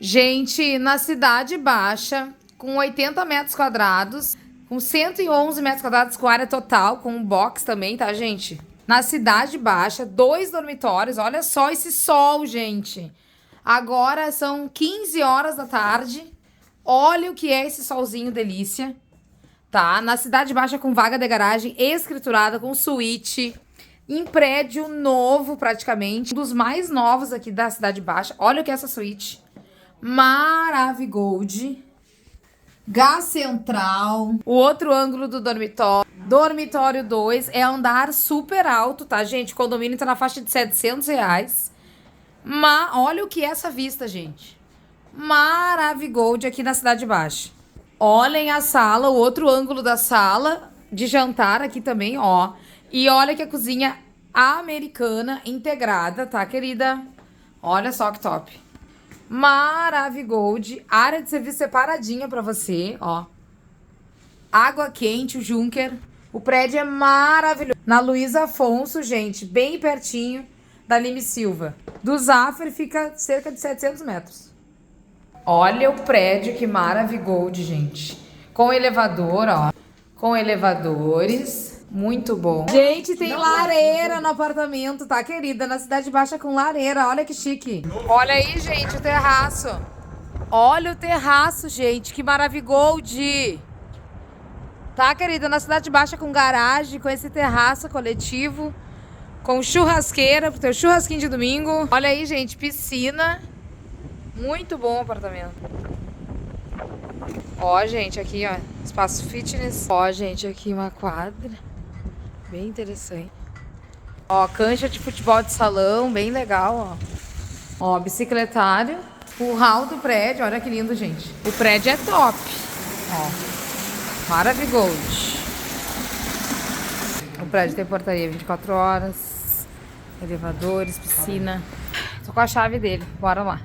Gente, na Cidade Baixa, com 80 metros quadrados, com 111 metros quadrados com área total, com um box também, tá, gente? Na Cidade Baixa, 2 dormitórios. Olha só esse sol, gente. Agora são 15 horas da tarde. Olha o que é esse solzinho delícia. Tá? Na Cidade Baixa, com vaga de garagem escriturada, com suíte. Em prédio novo, praticamente. Um dos mais novos aqui da Cidade Baixa. Olha o que é essa suíte. Maravigold. Gás central. O outro ângulo do dormitório. Dormitório 2 é andar super alto, tá, gente? O condomínio tá na faixa de R$700. Mas olha o que é essa vista, gente. Maravigold aqui na Cidade Baixa. Olhem a sala, o outro ângulo da sala de jantar aqui também, ó. E olha que a cozinha americana integrada, tá, querida? Olha só que top. Maravigold, área de serviço separadinha pra você, ó. Água quente, o Junker. O prédio é maravilhoso. Na Luísa Afonso, gente, bem pertinho da Lime Silva. Do Zaffer fica cerca de 700 metros. Olha o prédio, que Maravigold, gente. Com elevador, ó. Com elevadores. Muito bom. Gente, tem lareira no apartamento, tá, querida? Na Cidade Baixa com lareira. Olha que chique. Olha aí, gente, o terraço. Olha o terraço, gente. Que Maravigold. Tá, querida? Na Cidade Baixa com garagem, com esse terraço coletivo. Com churrasqueira, pro teu churrasquinho de domingo. Olha aí, gente, piscina. Muito bom o apartamento. Ó, gente, aqui, ó, espaço fitness. Ó, gente, aqui uma quadra. Bem interessante. Ó, cancha de futebol de salão, bem legal, ó. Ó, bicicletário. O hall do prédio, olha que lindo, gente. O prédio é top. Ó, Maravigold. O prédio tem portaria 24 horas. Elevadores, piscina. Tô com a chave dele, bora lá.